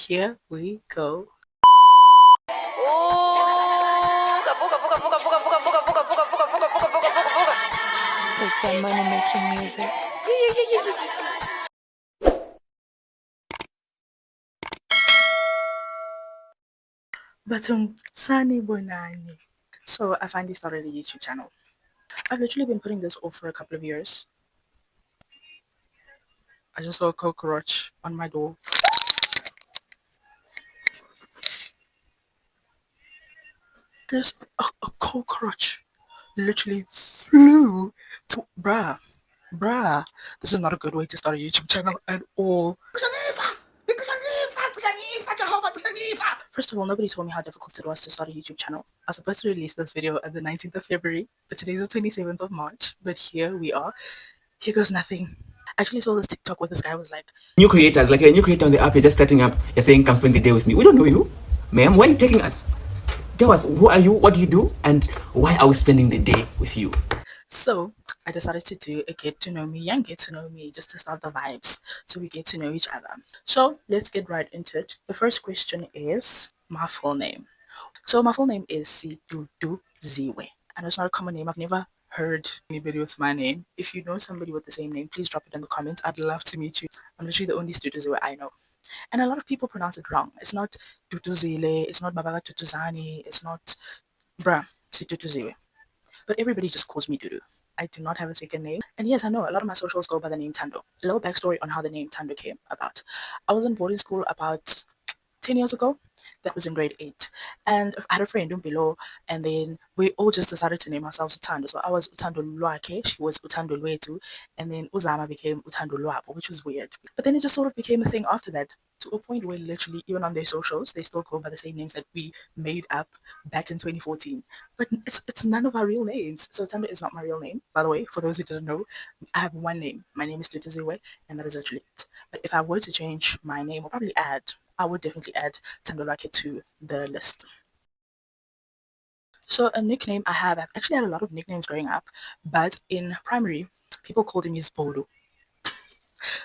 Here we go. It's that money making music. But Sani Bonani. So I finally started a YouTube channel. I've literally been putting this off for a couple of years. I just saw a cockroach on my door. There's a cockroach literally flew to bruh. This is not a good way to start a YouTube channel at all. First of all, nobody told me how difficult it was to start a YouTube channel. I was supposed to release this video on the 19th of February, but today's the 27th of March. But here we are. Here goes nothing. I actually saw this TikTok where this guy was like, new creators, like you're a new creator on the app, you're just starting up, you're saying come spend the day with me. We don't know you, ma'am. Where are you taking us? Tell us, who are you, what do you do, and why are we spending the day with you? So I decided to do a get to know me, young get to know me, just to start the vibes so we get to know each other. So let's get right into it. The first question is my full name. So my full name is Situtu Ziwe. I know it's not a common name. I've never heard anybody with my name. If you know somebody with the same name, please drop it in the comments. I'd love to meet you. I'm literally the only Situtu Ziwe I know. And a lot of people pronounce it wrong. It's not Tutuzile, it's not Babaga Tutuzani, it's not bruh, Situtu Ziwe. But everybody just calls me Dudu. I do not have a second name. And yes, I know a lot of my socials go by the name Tando. A little backstory on how the name Tando came about. I was in boarding school about 10 years ago. That was in grade 8. And I had a friend below, and then we all just decided to name ourselves Utando. So I was Utando Lwake, she was Utando Lwetu, and then Uzama became Utando Lwabo, which was weird. But then it just sort of became a thing after that, to a point where literally, even on their socials, they still go by the same names that we made up back in 2014. But it's none of our real names. So Utando is not my real name, by the way, for those who didn't know. I have one name. My name is Tutuziwe, and that is literally it. But if I were to change my name, I would definitely add Tandolake to the list. So a nickname I've actually had a lot of nicknames growing up, but in primary, people called me Zbodo.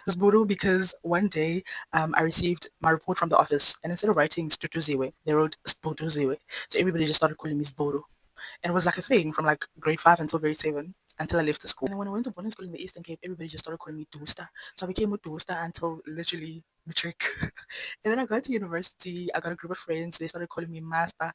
Zbodo because one day I received my report from the office, and instead of writing Stutuziwe, they wrote Zbodoziwe. So everybody just started calling me Zbodo. And it was like a thing from like grade 5 until grade 7 until I left the school. And then when I went to boarding school in the Eastern Cape, everybody just started calling me Dusta. So I became a Dusta until literally matric. And then I got to university, I got a group of friends, they started calling me Master,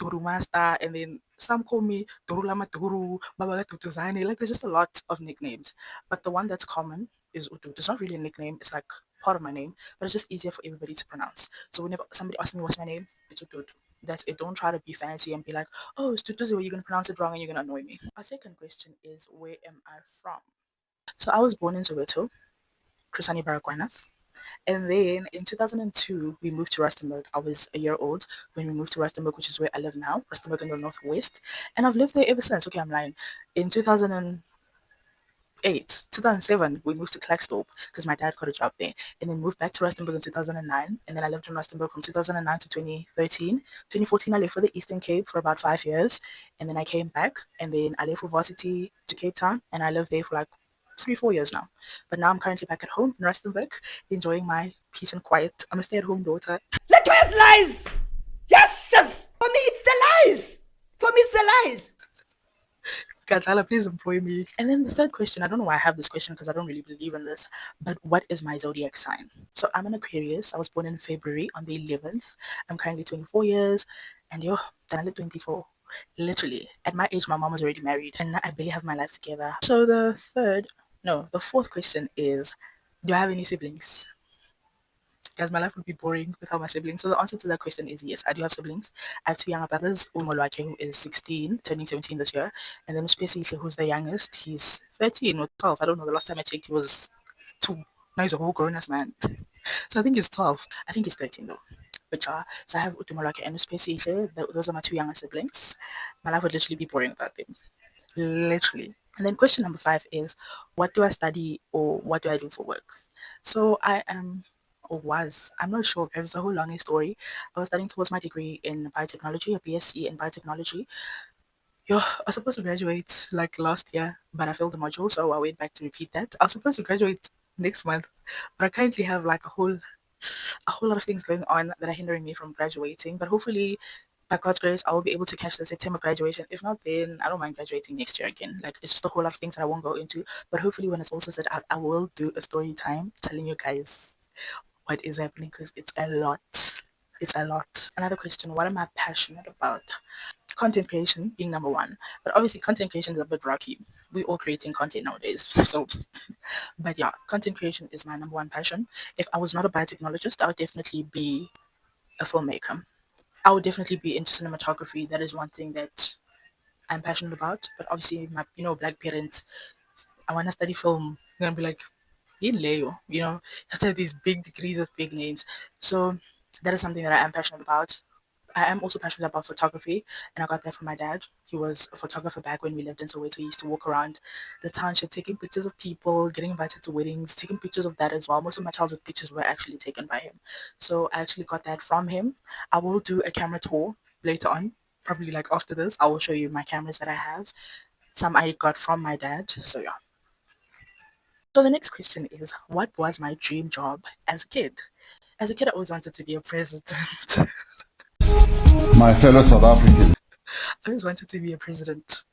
Turu Master, and then some call me Turu Lama Turu, Baba Tutuzane. Like there's just a lot of nicknames. But the one that's common is Utu. It's not really a nickname, it's like part of my name, but it's just easier for everybody to pronounce. So whenever somebody asks me what's my name, it's Utu. That's it. Don't try to be fancy and be like, oh, it's Tutuzi, you're going to pronounce it wrong and you're going to annoy me. Our second question is, where am I from? So I was born in Soweto, Krusani Baragwanath. And then in 2002, we moved to Rustenburg. I was a year old when we moved to Rustenburg, which is where I live now, Rustenburg in the northwest. And I've lived there ever since. Okay, I'm lying. In 2007, we moved to Klakstorp because my dad got a job there, and then moved back to Rustenburg in 2009. And then I lived in Rustenburg from 2009 to 2013. 2014, I left for the Eastern Cape for about 5 years, and then I came back, and then I left for varsity to Cape Town, and I lived there for like 3, 4 years now. But now I'm currently back at home in Rustenburg, enjoying my peace and quiet. I'm a stay-at-home daughter. Latoya's lies! Yes! For me, it's the lies! For me, it's the lies! Katala, please employ me. And then the third question, I don't know why I have this question because I don't really believe in this, but what is my zodiac sign? So I'm an Aquarius. I was born in February on the 11th. I'm currently 24 years, and then I live 24. Literally, at my age, my mom was already married, and I barely have my life together. So the fourth question is, do I have any siblings? Guys, my life would be boring without my siblings. So the answer to that question is yes, I do have siblings. I have two younger brothers, Umolwake, who is 16, turning 17 this year, and then Uspesi, who's the youngest. He's 13 or 12. I don't know. The last time I checked, he was 2. Now he's a whole grown-ass man. So I think he's 12. I think he's 13 though. But yeah, so I have Utumolwake and Uspesi. Those are my two younger siblings. My life would literally be boring without them. Literally. And then question number 5 is, what do I study or what do I do for work? So I am or was, I'm not sure because it's a whole long story. I was studying towards my degree in biotechnology, a BSc in biotechnology. I was supposed to graduate like last year, but I failed the module, so I went back to repeat that. I was supposed to graduate next month, but I currently have like a whole a whole lot of things going on that are hindering me from graduating. But hopefully, by God's grace, I will be able to catch the September graduation. If not, then I don't mind graduating next year again. Like, it's just a whole lot of things that I won't go into. But hopefully, when it's also set out, I will do a story time telling you guys what is happening because it's a lot. It's a lot. Another question: what am I passionate about? Content creation being number one. But obviously, content creation is a bit rocky. We all creating content nowadays. So, but yeah, content creation is my number one passion. If I was not a biotechnologist, I would definitely be a filmmaker. I would definitely be into cinematography. That is one thing that I'm passionate about. But obviously, my black parents, I want to study film. I'm gonna be like, in Leo, you have to have these big degrees with big names. So that is something that I am passionate about. I am also passionate about photography, and I got that from my dad. He was a photographer back when we lived in Soweto. He used to walk around the township taking pictures of people, getting invited to weddings, taking pictures of that as well. Most of my childhood pictures were actually taken by him. So I actually got that from him. I will do a camera tour later on, probably like after this. I will show you my cameras that I have. Some I got from my dad. So yeah. So the next question is, what was my dream job as a kid? As a kid, I always wanted to be a president. My fellow South Africans. I always wanted to be a president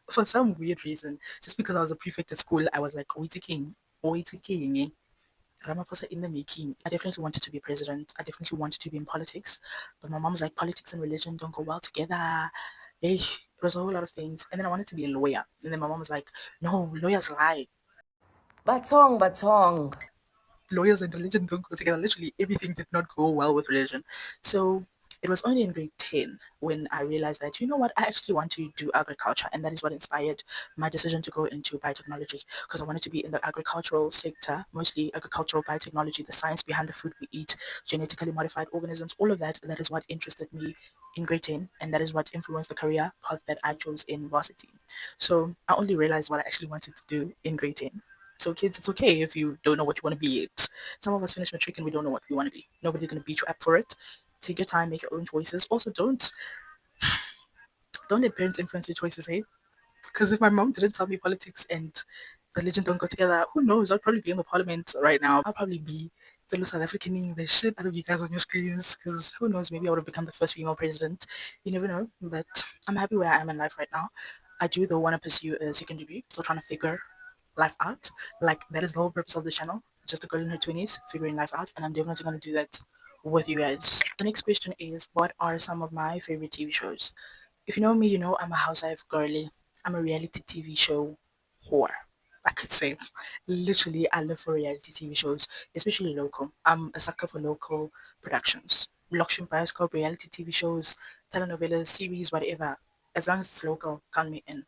for some weird reason. Just because I was a prefect at school, I was like, wait a king, eh? Ramaphosa in the making. I definitely wanted to be president. I definitely wanted to be in politics. But my mom was like, politics and religion don't go well together. It was a whole lot of things. And then I wanted to be a lawyer. And then my mom was like, no, lawyers lie. Batong. Lawyers and religion don't go together. Literally everything did not go well with religion. So it was only in grade 10 when I realized that, you know what, I actually want to do agriculture. And that is what inspired my decision to go into biotechnology because I wanted to be in the agricultural sector, mostly agricultural biotechnology, the science behind the food we eat, genetically modified organisms, all of that. That is what interested me in grade 10. And that is what influenced the career path that I chose in varsity. So I only realized what I actually wanted to do in grade 10. So kids, it's okay if you don't know what you want to be. Some of us finish matric and we don't know what we want to be. Nobody's gonna beat you up for it. Take your time, make your own choices. Also, don't let parents influence your choices, eh? Because if my mom didn't tell me politics and religion don't go together, who knows? I'd probably be in the parliament right now. I'll probably be fellow South Africaning the shit out of you guys on your screens. Because who knows? Maybe I would have become the first female president. You never know. But I'm happy where I am in life right now. I do though want to pursue a second degree. Still trying to figure life out. Like that is the whole purpose of the channel. Just a girl in her 20s figuring life out, and I'm definitely gonna do that with you guys. The next question is, what are some of my favorite TV shows? If you know me, you know I'm a housewife girly. I'm a reality TV show whore. I could say, literally, I live for reality TV shows, especially local. I'm a sucker for local productions, blockchain bioscope, reality TV shows, telenovelas, series, whatever. As long as it's local, count me in.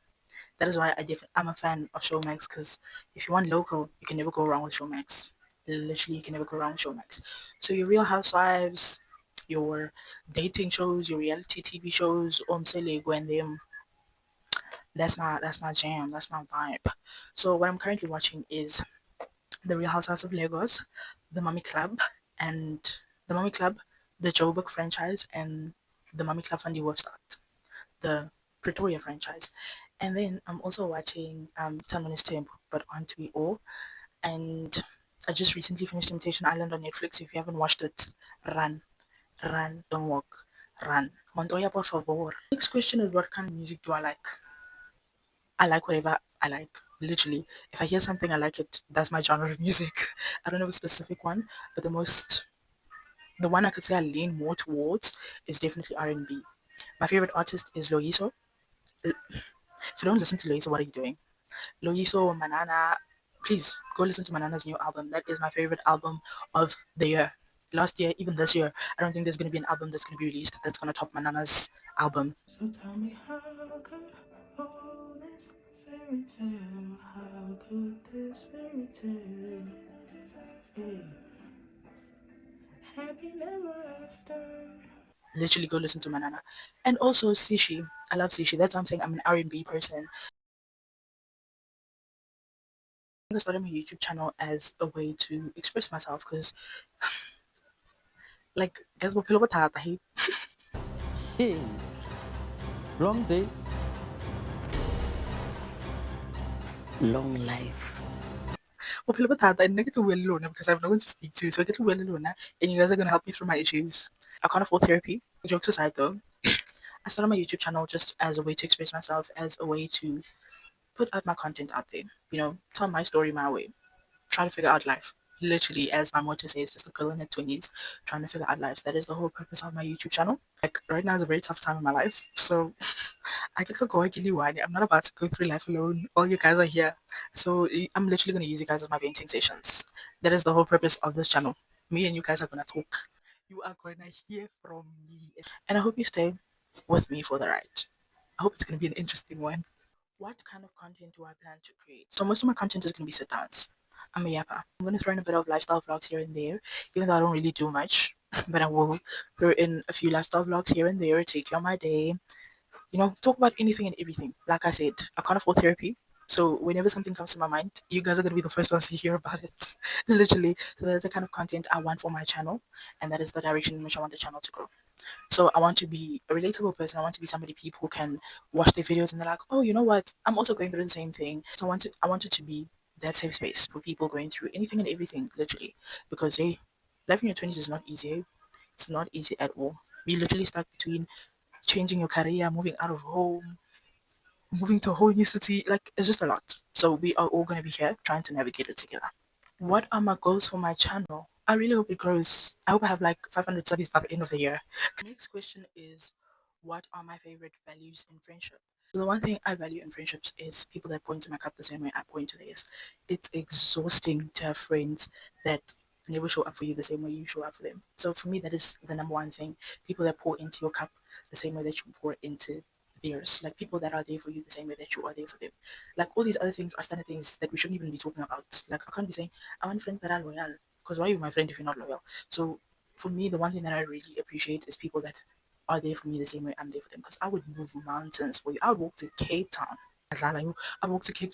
That is why I'm a fan of Showmax because if you want local, you can never go wrong with Showmax. Literally, you can never go wrong with Showmax. So your Real Housewives, your dating shows, your reality TV shows, Omselego and them. That's my jam. That's my vibe. So what I'm currently watching is the Real Housewives of Lagos, the Mummy Club, and the Mummy Club, the Joburg franchise, and the Mummy Club van die Hoofstad, the Pretoria franchise. And then I'm also watching Tanmanis Temple, but on to be all. And I just recently finished Temptation Island on Netflix. If you haven't watched it, run, run, don't walk, run. Montoya, por favor. Next question is, what kind of music do I like? I like whatever I like. Literally, if I hear something I like it, that's my genre of music. I don't have a specific one, but the one I could say I lean more towards is definitely R&B. My favorite artist is Loiso. If you don't listen to Loiso, what are you doing? Loiso, Manana, please go listen to Manana's new album. That is my favorite album of the year. Last year, even this year, I don't think there's going to be an album that's going to be released that's going to top Manana's album. So tell me how could all this fairy tale, how could this fairy tale be happy ever after? Literally go listen to Manana. And also Sishi. I love Sishi. That's why I'm saying I'm an R&B person. I started my YouTube channel as a way to express myself because, like, guys, bophelo bo thata, hey. Hey, long day. Long life. Bophelo bo thata, and I get to well alone because I have no one to speak to. So I get to well alone, and you guys are gonna help me through my issues. I can't afford therapy. Jokes aside, though, I started my YouTube channel just as a way to express myself, as a way to put out my content out there. Tell my story my way. Try to figure out life. Literally, as my motto says, just a girl in her 20s trying to figure out life. That is the whole purpose of my YouTube channel. Like, right now is a very tough time in my life. So, I get to go one. I'm not about to go through life alone. All you guys are here. So, I'm literally going to use you guys as my venting sessions. That is the whole purpose of this channel. Me and you guys are going to talk. You are going to hear from me. And I hope you stay with me for the ride. I hope it's going to be an interesting one. What kind of content do I plan to create? So most of my content is going to be sit downs. I'm a yapper. I'm going to throw in a bit of lifestyle vlogs here and there, even though I don't really do much. But I will throw in a few lifestyle vlogs here and there, take you on my day, talk about anything and everything. Like I said, I can't afford therapy. So whenever something comes to my mind, you guys are going to be the first ones to hear about it. Literally. So that's the kind of content I want for my channel. And that is the direction in which I want the channel to grow. So I want to be a relatable person. I want to be somebody people can watch their videos and they're like, oh, you know what? I'm also going through the same thing. So I want it to be that safe space for people going through anything and everything, literally. Because hey, life in your 20s is not easy. Eh? It's not easy at all. We literally stuck between changing your career, moving out of home, moving to a whole new city. Like, it's just a lot. So we are all going to be here trying to navigate it together. What are my goals for my channel? I really hope it grows. I hope I have like 500 subbies by the end of the year. Next question is, what are my favorite values in friendship? So the one thing I value in friendships is people that point to my cup the same way I point to theirs. It's exhausting to have friends that never show up for you the same way you show up for them. So for me, that is the number one thing. People that pour into your cup the same way that you pour into theirs. Like people that are there for you the same way that you are there for them. Like all these other things are standard things that we shouldn't even be talking about. Like I can't be saying I want friends that are loyal because why are you my friend if you're not loyal? So for me, the one thing that I really appreciate is people that are there for me the same way I'm there for them. Because I would move mountains for you. I would walk to Cape Town. I walk to Cape.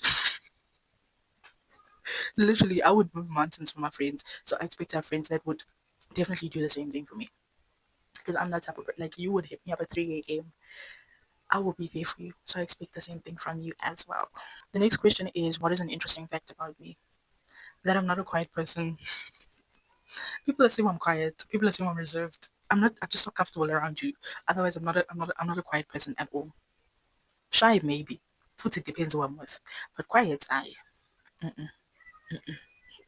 Literally, I would move mountains for my friends. So I expect to have friends that would definitely do the same thing for me. Because I'm that type of like you would hit me up at 3 a.m. I will be there for you. So I expect the same thing from you as well. The next question is, what is an interesting fact about me? That I'm not a quiet person. People assume I'm quiet. People assume I'm reserved. I'm not. I'm just not comfortable around you. Otherwise, I'm not a quiet person at all. Shy maybe. Food it depends who I'm with. But quiet, I.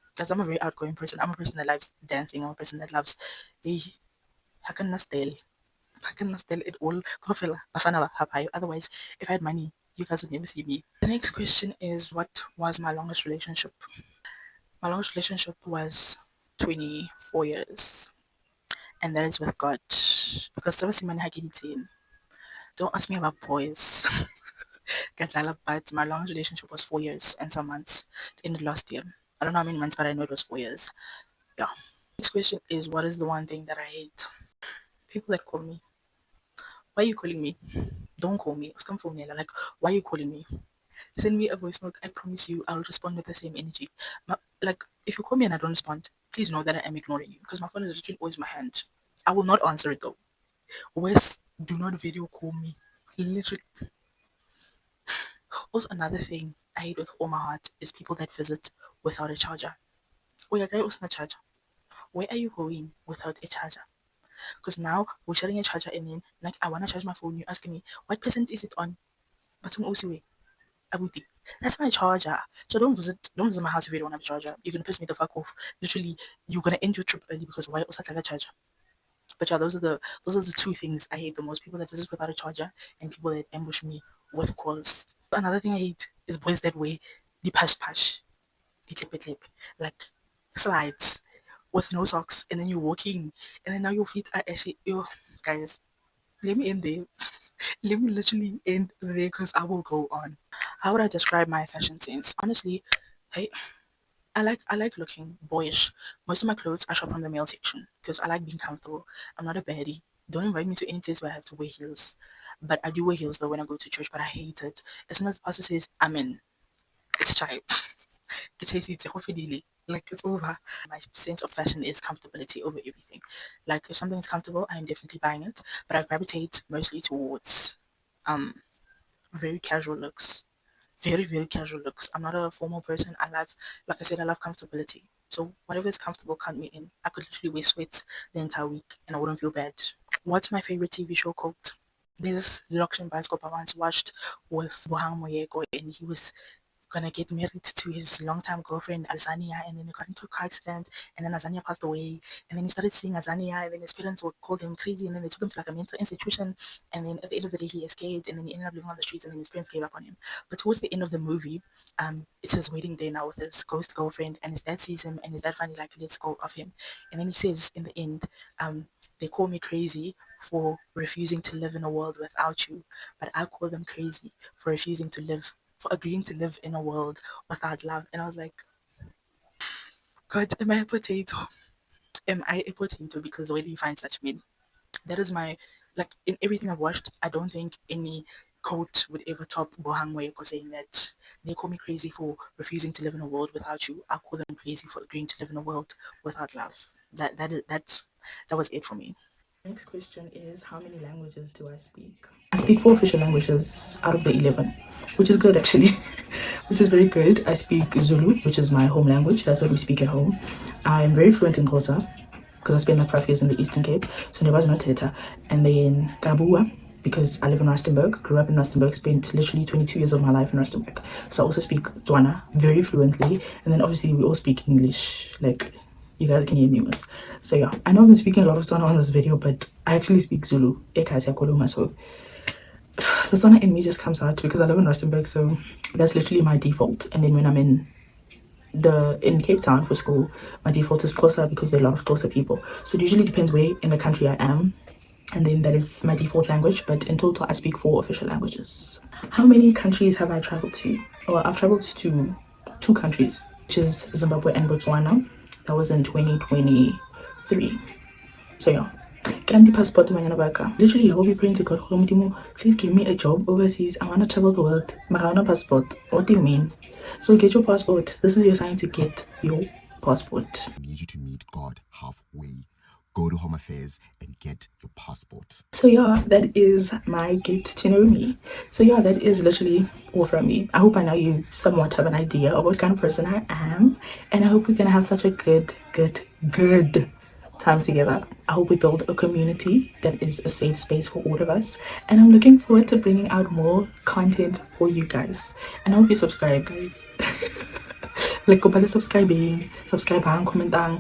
Because I'm a very outgoing person. I'm a person that loves dancing. I'm a person that loves. Eh, I cannot tell. I cannot tell it all. Kofela, bafana ba hapayo. Otherwise, if I had money, you guys would never see me. The next question is, what was my longest relationship? My longest relationship was 24 years. And that is with God. Because there was a man don't ask me about boys. Katala, but my longest relationship was 4 years and some months. It ended last year. I don't know how many months, but I know it was 4 years. Yeah. Next question is, what is the one thing that I hate? People that call me. Why are you calling me? Don't call me. Come phone me. Like, why are you calling me? Send me a voice note. I promise you, I'll respond with the same energy. Like, if you call me and I don't respond, please know that I am ignoring you because my phone is literally always in my hand. I will not answer it though. Wes, do not video call me. Literally. Also, another thing I hate with all my heart is people that visit without a charger. Oh, yeah, guy was not charger. Where are you going without a charger? Because now we're sharing a charger and then like I wanna charge my phone. You're asking me what percent is it on? But I'm also Abuti. That's my charger. So don't visit my house if you don't have a charger. You're gonna piss me the fuck off. Literally, you're gonna end your trip early because why also like a charger? But yeah, those are the two things I hate the most. People that visit without a charger and people that ambush me with calls. Another thing I hate is boys that way the pash pash, the clip, like slides with no socks and then you're walking and then now your feet are actually yo guys, let me end there. Let me literally end there because I will go on. How would I describe my fashion sense? Honestly, hey, I like looking boyish. Most of my clothes I shop from the male section because I like being comfortable. I'm not a baddie. Don't invite me to any place where I have to wear heels. But I do wear heels though when I go to church, but I hate it. As soon as also says amen, it's time. The chase it's like it's over. My sense of fashion is comfortability over everything. Like if something is comfortable, I am definitely buying it. But I gravitate mostly towards um very casual looks. very, very casual looks. I'm not a formal person. Like I said, I love comfortability. So whatever is comfortable, count me in. I could literally wear sweats the entire week and I wouldn't feel bad. What's my favorite TV show called? There's Lokshin Bioscope I once watched with Bohang Moyeko, and he was gonna get married to his longtime girlfriend Azania, and then they got into a car accident, and then Azania passed away, and then he started seeing Azania, and then his parents were called him crazy, and then they took him to like a mental institution, and then at the end of the day he escaped, and then he ended up living on the streets, and then his parents gave up on him. But towards the end of the movie, it's his wedding day now with his ghost girlfriend, and his dad sees him, and his dad finally like lets go of him, and then he says in the end, they call me crazy for refusing to live in a world without you, but I call them crazy for refusing to live, for agreeing to live in a world without love. And I was like, God, am I a potato? Am I a potato? Because where do you find such men? That is my, like, in everything I've watched, I don't think any quote would ever top Bohang Moyeko saying that they call me crazy for refusing to live in a world without you. I call them crazy for agreeing to live in a world without love. That was it for me. Next question is, how many languages do I speak? I speak 4 official languages out of the 11, which is good actually, which is very good. I speak Zulu, which is my home language. That's what we speak at home. I'm very fluent in Xhosa because I spent like 5 years in the Eastern Cape, so there was no Teta. And then Kabua, because I live in Rustenburg, grew up in Rustenburg, spent literally 22 years of my life in Rustenburg. So I also speak Tswana very fluently, and then obviously we all speak English, like you guys can hear me most. So yeah, I know I've been speaking a lot of Tswana on this video, but I actually speak Zulu. Ekhaya Koluma, so the Tswana in me just comes out because I live in Rustenburg, so that's literally my default. And then when I'm in Cape Town for school, my default is Xhosa because there are a lot of Xhosa people. So it usually depends where in the country I am, and then that is my default language. But in total, I speak 4 official languages. How many countries have I traveled to? Well, I've traveled to 2 countries, which is Zimbabwe and Botswana. That was in 2023. So yeah. Can the passport literally I will be praying to God, please give me a job overseas. I want to travel the world. Marana passport. What do you mean? So get your passport. This is your sign to get your passport. I need you to meet God halfway. Go to Home Affairs and get your passport. So yeah, that is my get to know me. So yeah, that is literally all from me. I hope I know you somewhat have an idea of what kind of person I am, and I hope we're gonna have such a good time together. I hope we build a community that is a safe space for all of us, and I'm looking forward to bringing out more content for you guys. And I hope you subscribe, guys. Like go by subscribing, commenting,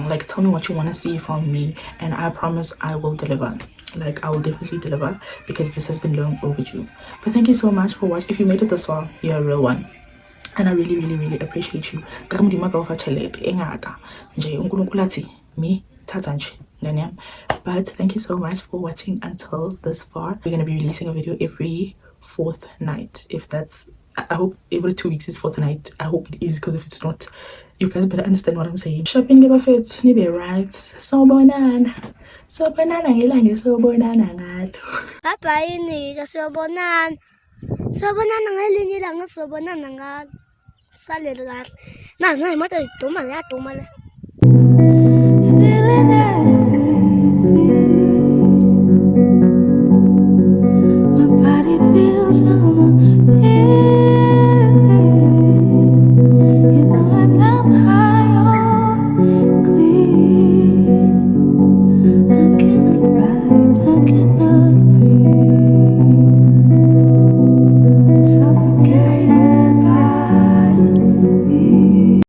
like tell me what you want to see from me, and I promise I will deliver. Like I will definitely deliver because this has been long overdue. But thank you so much for watching. If you made it this far, you're a real one. And I really appreciate you. But thank you so much for watching until this far. We're gonna be releasing a video every 4th night. If that's, I hope every 2 weeks is 4th night. I hope it is, because if it's not, you guys better understand what I'm saying. Shopping give a fit, maybe right. So banana ngelange so banana ngalo. Bye ini kasobonana. Sobonana ngelinye ilanga sobonana ngalo. Salele kahle. Nazi imoto iduma yaduma le.